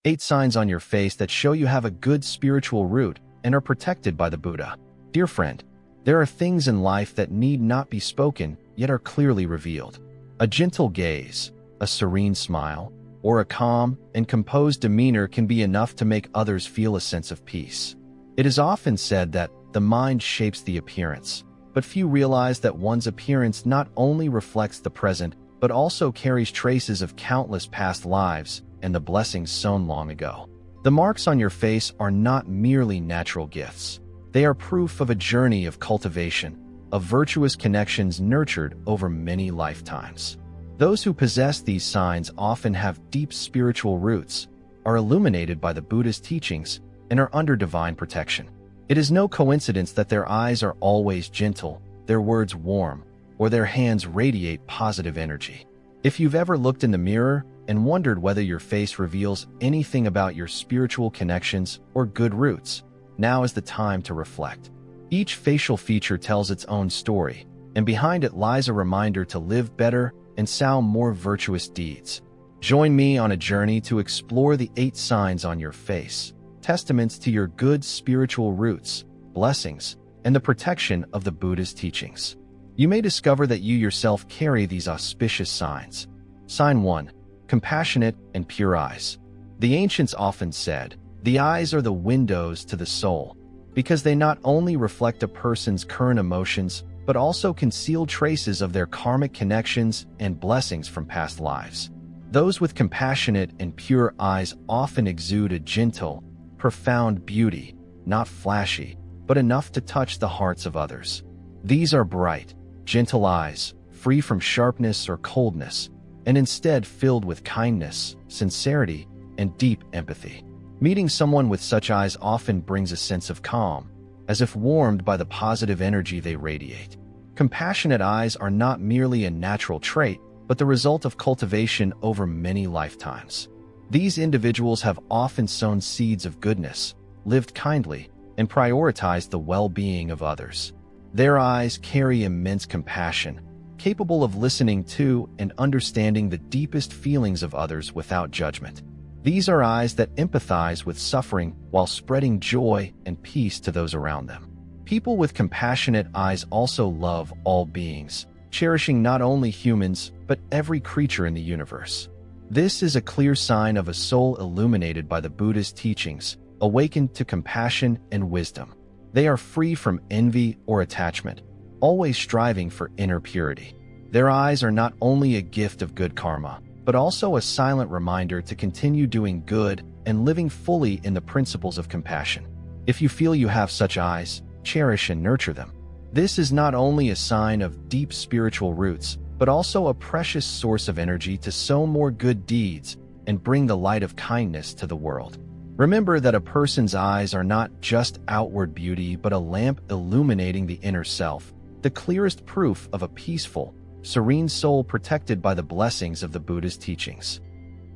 8 signs on your face that show you have a good spiritual root and are protected by the Buddha. Dear friend, there are things in life that need not be spoken, yet are clearly revealed. A gentle gaze, a serene smile, or a calm and composed demeanor can be enough to make others feel a sense of peace. It is often said that the mind shapes the appearance, but few realize that one's appearance not only reflects the present, but also carries traces of countless past lives and the blessings sown long ago. The marks on your face are not merely natural gifts. They are proof of a journey of cultivation, of virtuous connections nurtured over many lifetimes. Those who possess these signs often have deep spiritual roots, are illuminated by the Buddhist teachings, and are under divine protection. It is no coincidence that their eyes are always gentle, their words warm, or their hands radiate positive energy. If you've ever looked in the mirror and wondered whether your face reveals anything about your spiritual connections or good roots, now is the time to reflect. Each facial feature tells its own story, and behind it lies a reminder to live better and sow more virtuous deeds. Join me on a journey to explore the 8 signs on your face, testaments to your good spiritual roots, blessings, and the protection of the Buddha's teachings. You may discover that you yourself carry these auspicious signs. Sign 1. Compassionate and pure eyes. The ancients often said, the eyes are the windows to the soul, because they not only reflect a person's current emotions, but also conceal traces of their karmic connections and blessings from past lives. Those with compassionate and pure eyes often exude a gentle, profound beauty, not flashy, but enough to touch the hearts of others. These are bright, gentle eyes, free from sharpness or coldness, and instead filled with kindness, sincerity, and deep empathy. Meeting someone with such eyes often brings a sense of calm, as if warmed by the positive energy they radiate. Compassionate eyes are not merely a natural trait, but the result of cultivation over many lifetimes. These individuals have often sown seeds of goodness, lived kindly, and prioritized the well-being of others. Their eyes carry immense compassion, capable of listening to and understanding the deepest feelings of others without judgment. These are eyes that empathize with suffering while spreading joy and peace to those around them. People with compassionate eyes also love all beings, cherishing not only humans, but every creature in the universe. This is a clear sign of a soul illuminated by the Buddhist teachings, awakened to compassion and wisdom. They are free from envy or attachment, always striving for inner purity. Their eyes are not only a gift of good karma, but also a silent reminder to continue doing good and living fully in the principles of compassion. If you feel you have such eyes, cherish and nurture them. This is not only a sign of deep spiritual roots, but also a precious source of energy to sow more good deeds and bring the light of kindness to the world. Remember that a person's eyes are not just outward beauty, but a lamp illuminating the inner self, the clearest proof of a peaceful, serene soul protected by the blessings of the Buddha's teachings.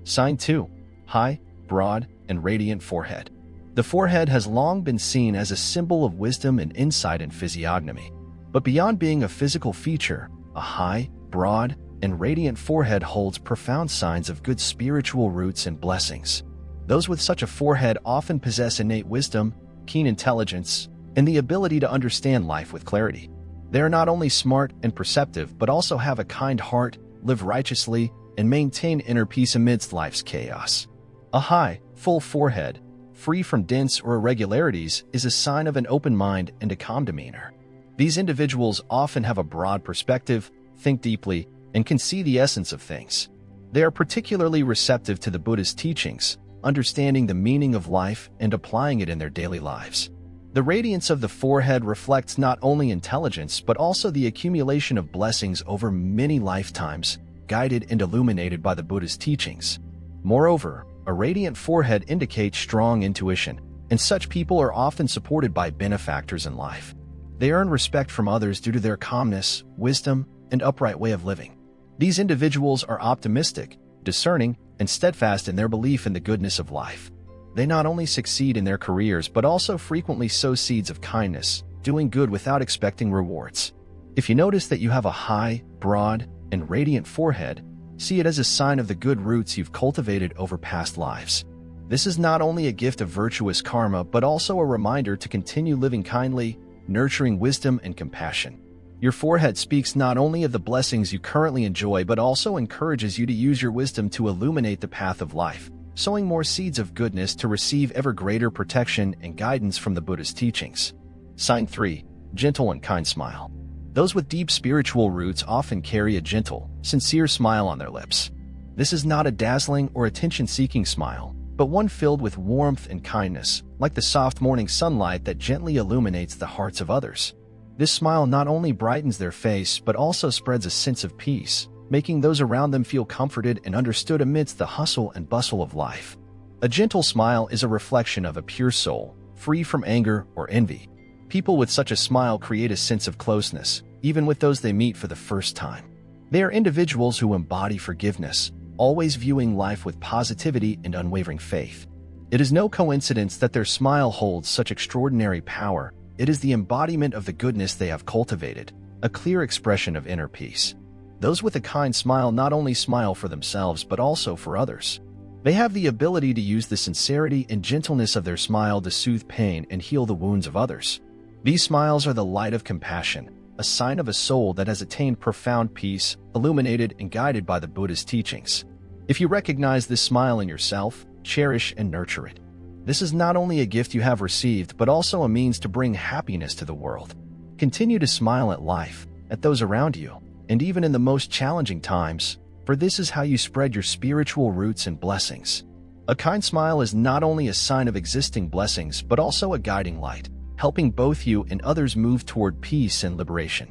Sign 2. High, broad, and radiant forehead. The forehead has long been seen as a symbol of wisdom and insight in physiognomy. But beyond being a physical feature, a high, broad, and radiant forehead holds profound signs of good spiritual roots and blessings. Those with such a forehead often possess innate wisdom, keen intelligence, and the ability to understand life with clarity. They are not only smart and perceptive, but also have a kind heart, live righteously, and maintain inner peace amidst life's chaos. A high, full forehead, free from dents or irregularities, is a sign of an open mind and a calm demeanor. These individuals often have a broad perspective, think deeply, and can see the essence of things. They are particularly receptive to the Buddha's teachings, understanding the meaning of life and applying it in their daily lives. The radiance of the forehead reflects not only intelligence, but also the accumulation of blessings over many lifetimes, guided and illuminated by the Buddha's teachings. Moreover, a radiant forehead indicates strong intuition, and such people are often supported by benefactors in life. They earn respect from others due to their calmness, wisdom, and upright way of living. These individuals are optimistic, discerning, and steadfast in their belief in the goodness of life. They not only succeed in their careers, but also frequently sow seeds of kindness, doing good without expecting rewards. If you notice that you have a high, broad, and radiant forehead, see it as a sign of the good roots you've cultivated over past lives. This is not only a gift of virtuous karma, but also a reminder to continue living kindly, nurturing wisdom and compassion. Your forehead speaks not only of the blessings you currently enjoy, but also encourages you to use your wisdom to illuminate the path of life, sowing more seeds of goodness to receive ever greater protection and guidance from the Buddhist teachings. Sign 3. Gentle and kind smile. Those with deep spiritual roots often carry a gentle, sincere smile on their lips. This is not a dazzling or attention-seeking smile, but one filled with warmth and kindness, like the soft morning sunlight that gently illuminates the hearts of others. This smile not only brightens their face, but also spreads a sense of peace, making those around them feel comforted and understood amidst the hustle and bustle of life. A gentle smile is a reflection of a pure soul, free from anger or envy. People with such a smile create a sense of closeness, even with those they meet for the first time. They are individuals who embody forgiveness, always viewing life with positivity and unwavering faith. It is no coincidence that their smile holds such extraordinary power. It is the embodiment of the goodness they have cultivated, a clear expression of inner peace. Those with a kind smile not only smile for themselves but also for others. They have the ability to use the sincerity and gentleness of their smile to soothe pain and heal the wounds of others. These smiles are the light of compassion, a sign of a soul that has attained profound peace, illuminated and guided by the Buddhist teachings. If you recognize this smile in yourself, cherish and nurture it. This is not only a gift you have received, but also a means to bring happiness to the world. Continue to smile at life, at those around you, and even in the most challenging times, for this is how you spread your spiritual roots and blessings. A kind smile is not only a sign of existing blessings, but also a guiding light, helping both you and others move toward peace and liberation.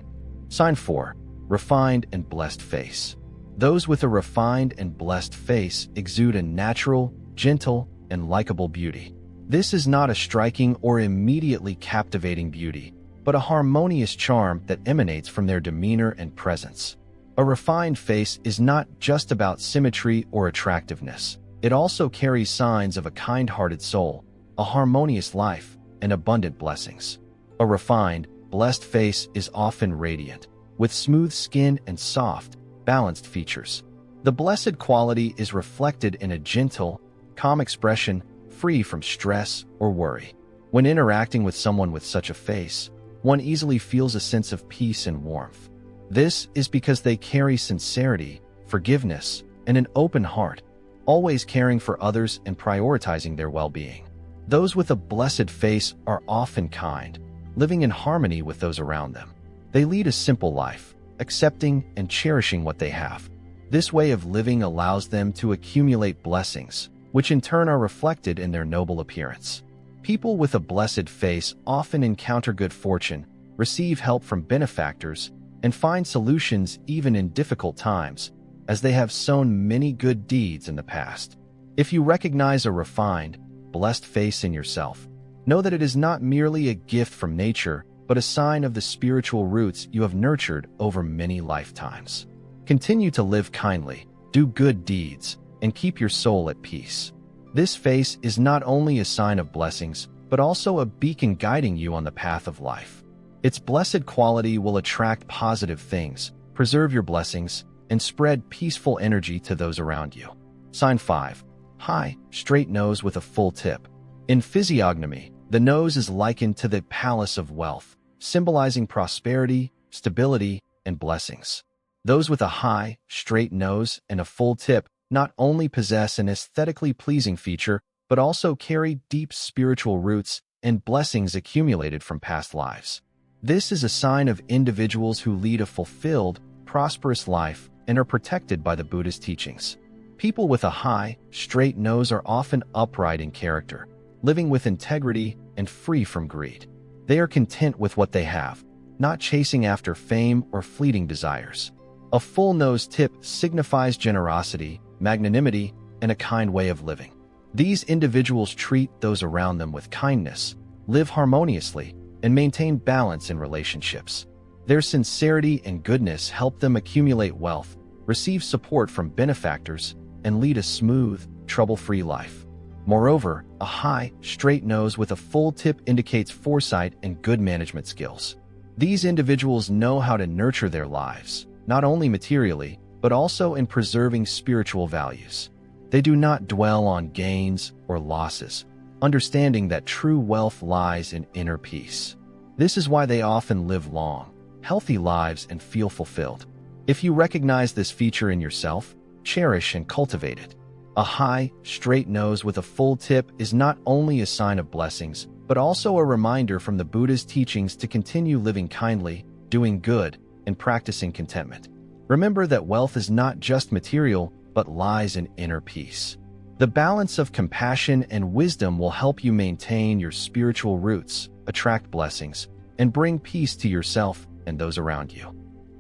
Sign 4. Refined and blessed face. Those with a refined and blessed face exude a natural, gentle, and likable beauty. This is not a striking or immediately captivating beauty, but a harmonious charm that emanates from their demeanor and presence. A refined face is not just about symmetry or attractiveness. It also carries signs of a kind-hearted soul, a harmonious life, and abundant blessings. A refined, blessed face is often radiant, with smooth skin and soft, balanced features. The blessed quality is reflected in a gentle, calm expression, free from stress or worry. When interacting with someone with such a face, one easily feels a sense of peace and warmth. This is because they carry sincerity, forgiveness, and an open heart, always caring for others and prioritizing their well-being. Those with a blessed face are often kind, living in harmony with those around them. They lead a simple life, accepting and cherishing what they have. This way of living allows them to accumulate blessings, which in turn are reflected in their noble appearance. People with a blessed face often encounter good fortune, receive help from benefactors, and find solutions even in difficult times, as they have sown many good deeds in the past. If you recognize a refined, blessed face in yourself, know that it is not merely a gift from nature, but a sign of the spiritual roots you have nurtured over many lifetimes. Continue to live kindly, do good deeds, and keep your soul at peace. This face is not only a sign of blessings, but also a beacon guiding you on the path of life. Its blessed quality will attract positive things, preserve your blessings, and spread peaceful energy to those around you. Sign 5. High, straight nose with a full tip. In physiognomy, the nose is likened to the palace of wealth, symbolizing prosperity, stability, and blessings. Those with a high, straight nose and a full tip not only possess an aesthetically pleasing feature, but also carry deep spiritual roots and blessings accumulated from past lives. This is a sign of individuals who lead a fulfilled, prosperous life and are protected by the Buddhist teachings. People with a high, straight nose are often upright in character, living with integrity and free from greed. They are content with what they have, not chasing after fame or fleeting desires. A full nose tip signifies generosity, magnanimity, and a kind way of living. These individuals treat those around them with kindness, live harmoniously, and maintain balance in relationships. Their sincerity and goodness help them accumulate wealth, receive support from benefactors, and lead a smooth, trouble-free life. Moreover, a high, straight nose with a full tip indicates foresight and good management skills. These individuals know how to nurture their lives, not only materially, but also in preserving spiritual values. They do not dwell on gains or losses, understanding that true wealth lies in inner peace. This is why they often live long, healthy lives and feel fulfilled. If you recognize this feature in yourself, cherish and cultivate it. A high, straight nose with a full tip is not only a sign of blessings, but also a reminder from the Buddha's teachings to continue living kindly, doing good, and practicing contentment. Remember that wealth is not just material, but lies in inner peace. The balance of compassion and wisdom will help you maintain your spiritual roots, attract blessings, and bring peace to yourself and those around you.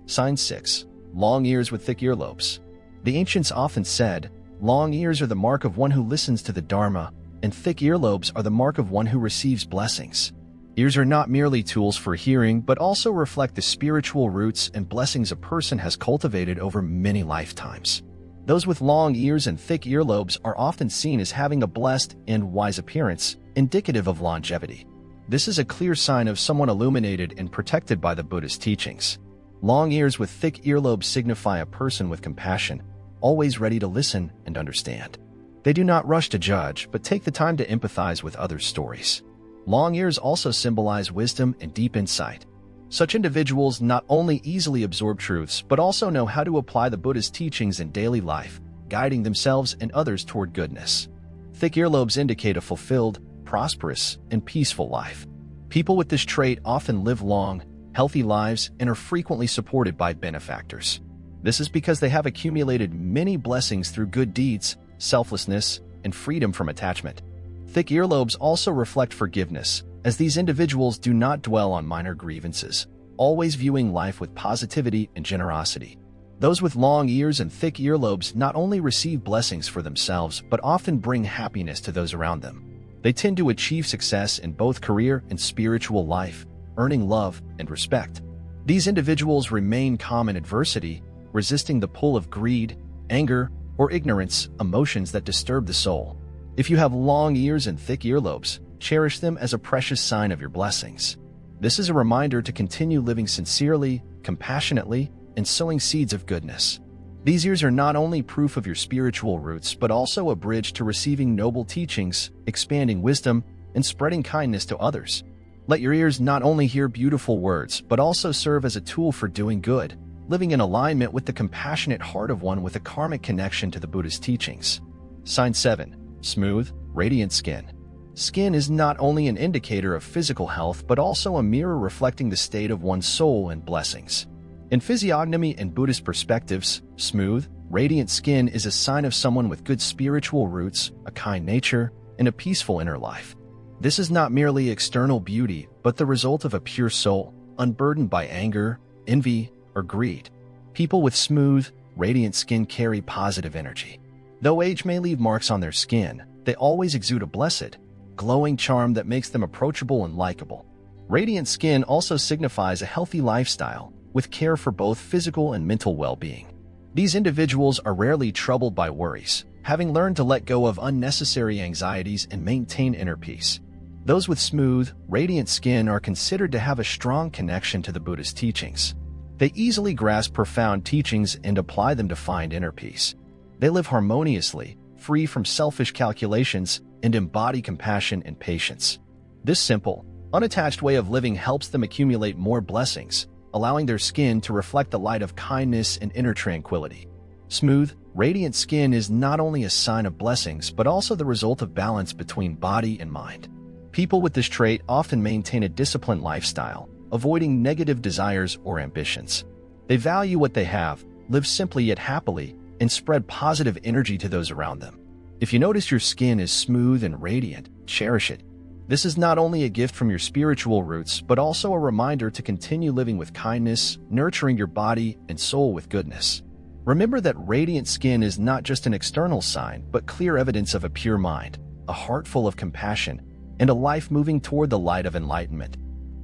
Sign 6. Long ears with thick earlobes. The ancients often said, long ears are the mark of one who listens to the Dharma, and thick earlobes are the mark of one who receives blessings. Ears are not merely tools for hearing, but also reflect the spiritual roots and blessings a person has cultivated over many lifetimes. Those with long ears and thick earlobes are often seen as having a blessed and wise appearance, indicative of longevity. This is a clear sign of someone illuminated and protected by the Buddhist teachings. Long ears with thick earlobes signify a person with compassion, always ready to listen and understand. They do not rush to judge, but take the time to empathize with others' stories. Long ears also symbolize wisdom and deep insight. Such individuals not only easily absorb truths, but also know how to apply the Buddha's teachings in daily life, guiding themselves and others toward goodness. Thick earlobes indicate a fulfilled, prosperous, and peaceful life. People with this trait often live long, healthy lives and are frequently supported by benefactors. This is because they have accumulated many blessings through good deeds, selflessness, and freedom from attachment. Thick earlobes also reflect forgiveness, as these individuals do not dwell on minor grievances, always viewing life with positivity and generosity. Those with long ears and thick earlobes not only receive blessings for themselves, but often bring happiness to those around them. They tend to achieve success in both career and spiritual life, earning love and respect. These individuals remain calm in adversity, resisting the pull of greed, anger, or ignorance, emotions that disturb the soul. If you have long ears and thick earlobes, cherish them as a precious sign of your blessings. This is a reminder to continue living sincerely, compassionately, and sowing seeds of goodness. These ears are not only proof of your spiritual roots, but also a bridge to receiving noble teachings, expanding wisdom, and spreading kindness to others. Let your ears not only hear beautiful words, but also serve as a tool for doing good, living in alignment with the compassionate heart of one with a karmic connection to the Buddhist teachings. Sign 7. Smooth, radiant skin. Skin is not only an indicator of physical health, but also a mirror reflecting the state of one's soul and blessings. In physiognomy and Buddhist perspectives, smooth, radiant skin is a sign of someone with good spiritual roots, a kind nature, and a peaceful inner life. This is not merely external beauty, but the result of a pure soul, unburdened by anger, envy, or greed. People with smooth, radiant skin carry positive energy. Though age may leave marks on their skin, they always exude a blessed, glowing charm that makes them approachable and likable. Radiant skin also signifies a healthy lifestyle, with care for both physical and mental well-being. These individuals are rarely troubled by worries, having learned to let go of unnecessary anxieties and maintain inner peace. Those with smooth, radiant skin are considered to have a strong connection to the Buddhist teachings. They easily grasp profound teachings and apply them to find inner peace. They live harmoniously, free from selfish calculations, and embody compassion and patience. This simple, unattached way of living helps them accumulate more blessings, allowing their skin to reflect the light of kindness and inner tranquility. Smooth, radiant skin is not only a sign of blessings, but also the result of balance between body and mind. People with this trait often maintain a disciplined lifestyle, avoiding negative desires or ambitions. They value what they have, live simply yet happily, and spread positive energy to those around them. If you notice your skin is smooth and radiant, cherish it. This is not only a gift from your spiritual roots, but also a reminder to continue living with kindness, nurturing your body and soul with goodness. Remember that radiant skin is not just an external sign, but clear evidence of a pure mind, a heart full of compassion, and a life moving toward the light of enlightenment.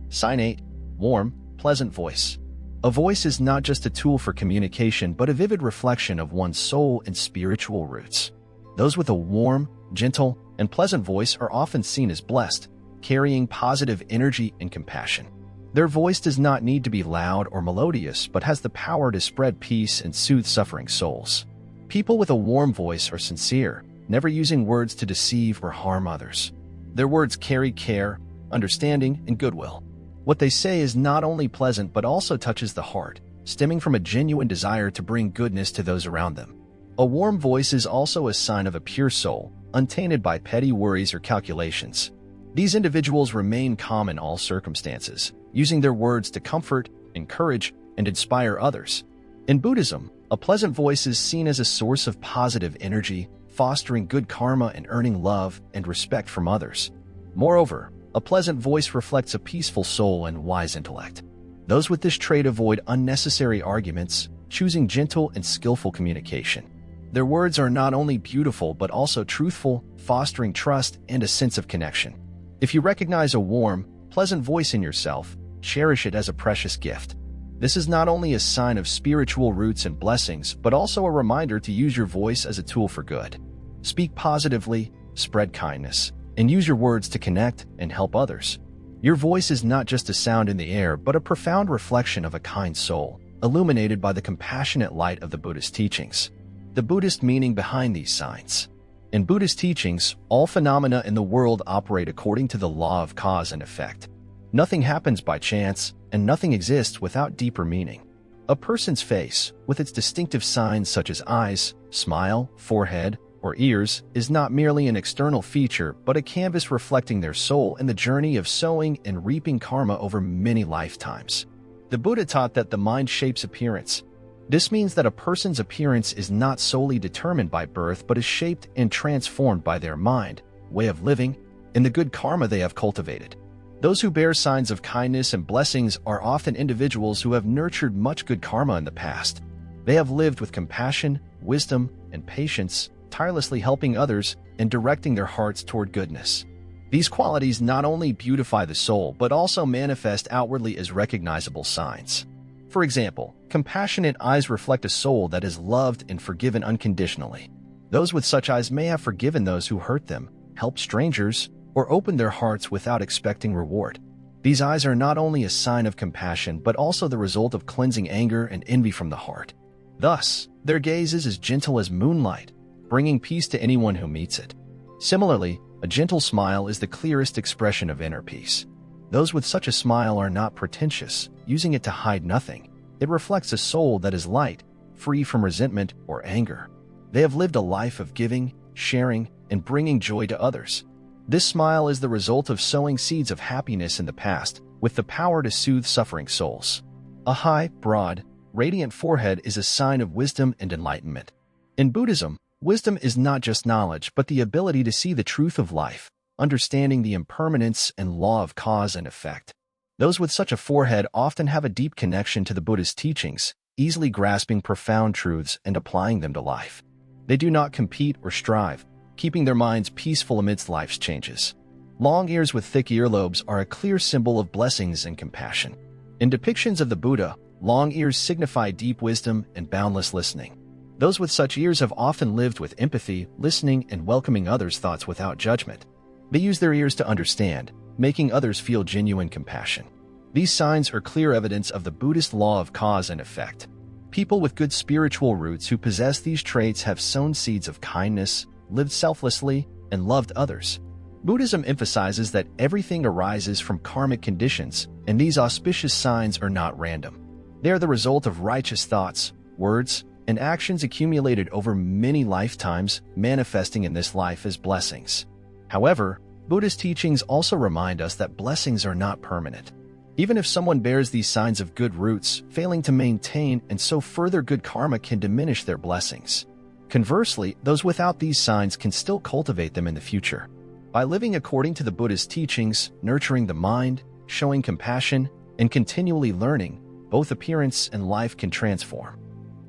Sign 8. Warm, pleasant voice. A voice is not just a tool for communication, but a vivid reflection of one's soul and spiritual roots. Those with a warm, gentle, and pleasant voice are often seen as blessed, carrying positive energy and compassion. Their voice does not need to be loud or melodious, but has the power to spread peace and soothe suffering souls. People with a warm voice are sincere, never using words to deceive or harm others. Their words carry care, understanding, and goodwill. What they say is not only pleasant but also touches the heart, stemming from a genuine desire to bring goodness to those around them. A warm voice is also a sign of a pure soul, untainted by petty worries or calculations. These individuals remain calm in all circumstances, using their words to comfort, encourage, and inspire others. In Buddhism, a pleasant voice is seen as a source of positive energy, fostering good karma and earning love and respect from others. Moreover, a pleasant voice reflects a peaceful soul and wise intellect. Those with this trait avoid unnecessary arguments, choosing gentle and skillful communication. Their words are not only beautiful but also truthful, fostering trust and a sense of connection. If you recognize a warm, pleasant voice in yourself, cherish it as a precious gift. This is not only a sign of spiritual roots and blessings, but also a reminder to use your voice as a tool for good. Speak positively, spread kindness, and use your words to connect and help others. Your voice is not just a sound in the air, but a profound reflection of a kind soul, illuminated by the compassionate light of the Buddhist teachings. The Buddhist meaning behind these signs. In Buddhist teachings, all phenomena in the world operate according to the law of cause and effect. Nothing happens by chance, and nothing exists without deeper meaning. A person's face, with its distinctive signs such as eyes, smile, forehead, or ears, is not merely an external feature but a canvas reflecting their soul in the journey of sowing and reaping karma over many lifetimes. The Buddha taught that the mind shapes appearance. This means that a person's appearance is not solely determined by birth but is shaped and transformed by their mind, way of living, and the good karma they have cultivated. Those who bear signs of kindness and blessings are often individuals who have nurtured much good karma in the past. They have lived with compassion, wisdom, and patience, tirelessly helping others and directing their hearts toward goodness. These qualities not only beautify the soul but also manifest outwardly as recognizable signs. For example, compassionate eyes reflect a soul that is loved and forgiven unconditionally. Those with such eyes may have forgiven those who hurt them, helped strangers, or opened their hearts without expecting reward. These eyes are not only a sign of compassion but also the result of cleansing anger and envy from the heart. Thus, their gaze is as gentle as moonlight, bringing peace to anyone who meets it. Similarly, a gentle smile is the clearest expression of inner peace. Those with such a smile are not pretentious, using it to hide nothing. It reflects a soul that is light, free from resentment or anger. They have lived a life of giving, sharing, and bringing joy to others. This smile is the result of sowing seeds of happiness in the past, with the power to soothe suffering souls. A high, broad, radiant forehead is a sign of wisdom and enlightenment. In Buddhism, wisdom is not just knowledge but the ability to see the truth of life, understanding the impermanence and law of cause and effect. Those with such a forehead often have a deep connection to the Buddhist teachings, easily grasping profound truths and applying them to life. They do not compete or strive, keeping their minds peaceful amidst life's changes. Long ears with thick earlobes are a clear symbol of blessings and compassion. In depictions of the Buddha, long ears signify deep wisdom and boundless listening. Those with such ears have often lived with empathy, listening, and welcoming others' thoughts without judgment. They use their ears to understand, making others feel genuine compassion. These signs are clear evidence of the Buddhist law of cause and effect. People with good spiritual roots who possess these traits have sown seeds of kindness, lived selflessly, and loved others. Buddhism emphasizes that everything arises from karmic conditions, and these auspicious signs are not random. They are the result of righteous thoughts, words, and actions accumulated over many lifetimes, manifesting in this life as blessings. However, Buddhist teachings also remind us that blessings are not permanent. Even if someone bears these signs of good roots, failing to maintain and sow further good karma can diminish their blessings. Conversely, those without these signs can still cultivate them in the future. By living according to the Buddhist teachings, nurturing the mind, showing compassion, and continually learning, both appearance and life can transform.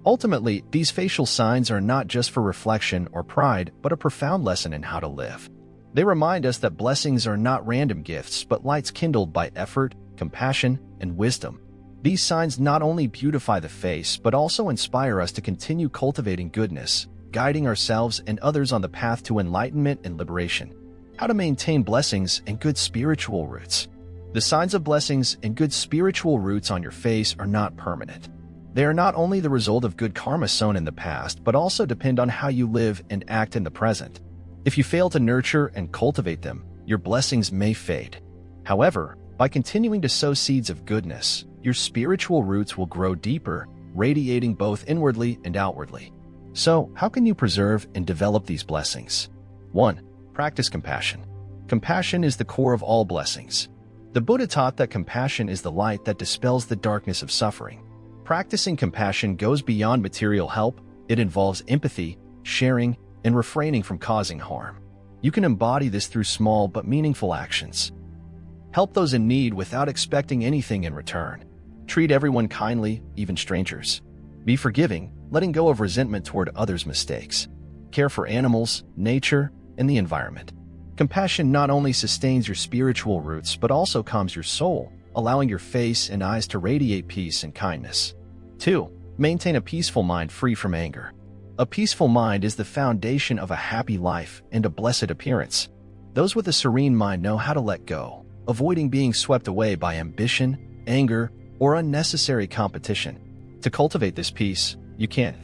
Ultimately, these facial signs are not just for reflection or pride, but a profound lesson in how to live. They remind us that blessings are not random gifts, but lights kindled by effort, compassion, and wisdom. These signs not only beautify the face, but also inspire us to continue cultivating goodness, guiding ourselves and others on the path to enlightenment and liberation. How to maintain blessings and good spiritual roots. The signs of blessings and good spiritual roots on your face are not permanent. They are not only the result of good karma sown in the past, but also depend on how you live and act in the present. If you fail to nurture and cultivate them, your blessings may fade. However, by continuing to sow seeds of goodness, your spiritual roots will grow deeper, radiating both inwardly and outwardly. So, how can you preserve and develop these blessings? 1. Practice compassion. Compassion is the core of all blessings. The Buddha taught that compassion is the light that dispels the darkness of suffering. Practicing compassion goes beyond material help. It involves empathy, sharing, and refraining from causing harm. You can embody this through small but meaningful actions. Help those in need without expecting anything in return. Treat everyone kindly, even strangers. Be forgiving, letting go of resentment toward others' mistakes. Care for animals, nature, and the environment. Compassion not only sustains your spiritual roots but also calms your soul, allowing your face and eyes to radiate peace and kindness. 2. Maintain a peaceful mind free from anger. A peaceful mind is the foundation of a happy life and a blessed appearance. Those with a serene mind know how to let go, avoiding being swept away by ambition, anger, or unnecessary competition. To cultivate this peace, you can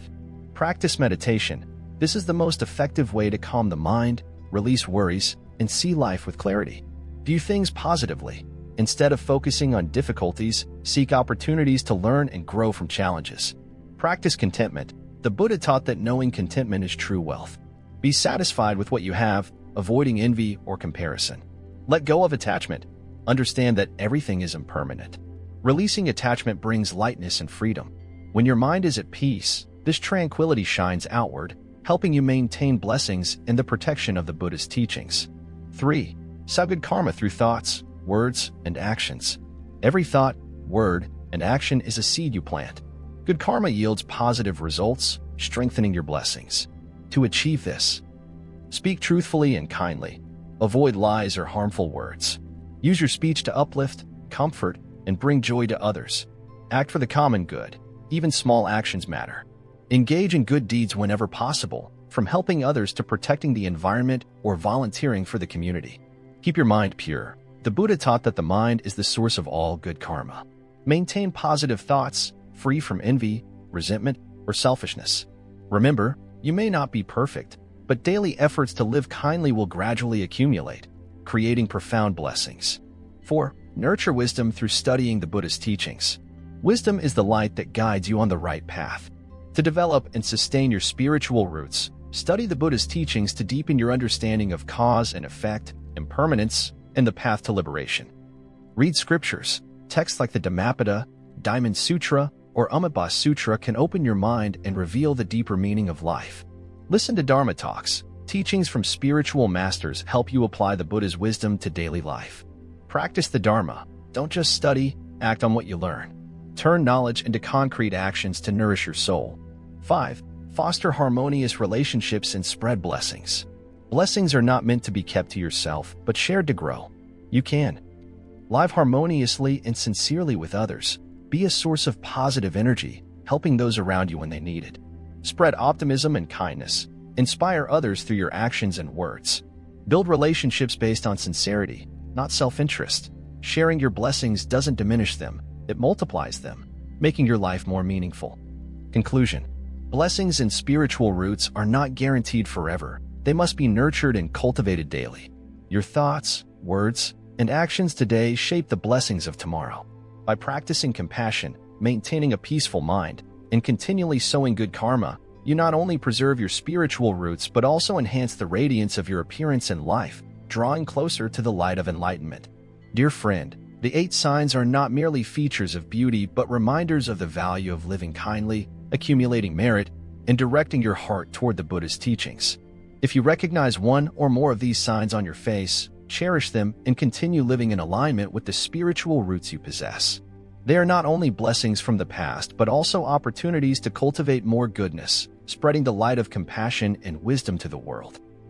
practice meditation. This is the most effective way to calm the mind, release worries, and see life with clarity. View things positively. Instead of focusing on difficulties, seek opportunities to learn and grow from challenges. Practice contentment. The Buddha taught that knowing contentment is true wealth. Be satisfied with what you have, avoiding envy or comparison. Let go of attachment. Understand that everything is impermanent. Releasing attachment brings lightness and freedom. When your mind is at peace, this tranquility shines outward, helping you maintain blessings and the protection of the Buddha's teachings. 3. Sow good karma through thoughts, words, and actions. Every thought, word, and action is a seed you plant. Good karma yields positive results, strengthening your blessings. To achieve this, speak truthfully and kindly. Avoid lies or harmful words. Use your speech to uplift, comfort, and bring joy to others. Act for the common good. Even small actions matter. Engage in good deeds whenever possible, from helping others to protecting the environment or volunteering for the community. Keep your mind pure. The Buddha taught that the mind is the source of all good karma. Maintain positive thoughts, free from envy, resentment, or selfishness. Remember, you may not be perfect, but daily efforts to live kindly will gradually accumulate, creating profound blessings. 4. Nurture wisdom through studying the Buddha's teachings. Wisdom is the light that guides you on the right path. To develop and sustain your spiritual roots, study the Buddha's teachings to deepen your understanding of cause and effect, impermanence, and the path to liberation. Read scriptures. Texts like the Dhammapada, Diamond Sutra, or Amitabha Sutra can open your mind and reveal the deeper meaning of life. Listen to Dharma talks. Teachings from spiritual masters help you apply the Buddha's wisdom to daily life. Practice the Dharma. Don't just study, act on what you learn. Turn knowledge into concrete actions to nourish your soul. 5. Foster harmonious relationships and spread blessings. Blessings are not meant to be kept to yourself, but shared to grow. You can live harmoniously and sincerely with others. Be a source of positive energy, helping those around you when they need it. Spread optimism and kindness. Inspire others through your actions and words. Build relationships based on sincerity, not self-interest. Sharing your blessings doesn't diminish them, it multiplies them, making your life more meaningful. Conclusion. Blessings and spiritual roots are not guaranteed forever. They must be nurtured and cultivated daily. Your thoughts, words, and actions today shape the blessings of tomorrow. By practicing compassion, maintaining a peaceful mind, and continually sowing good karma, you not only preserve your spiritual roots but also enhance the radiance of your appearance in life, drawing closer to the light of enlightenment. Dear friend, the 8 signs are not merely features of beauty but reminders of the value of living kindly, accumulating merit, and directing your heart toward the Buddha's teachings. If you recognize one or more of these signs on your face, cherish them and continue living in alignment with the spiritual roots you possess. They are not only blessings from the past but also opportunities to cultivate more goodness, spreading the light of compassion and wisdom to the world.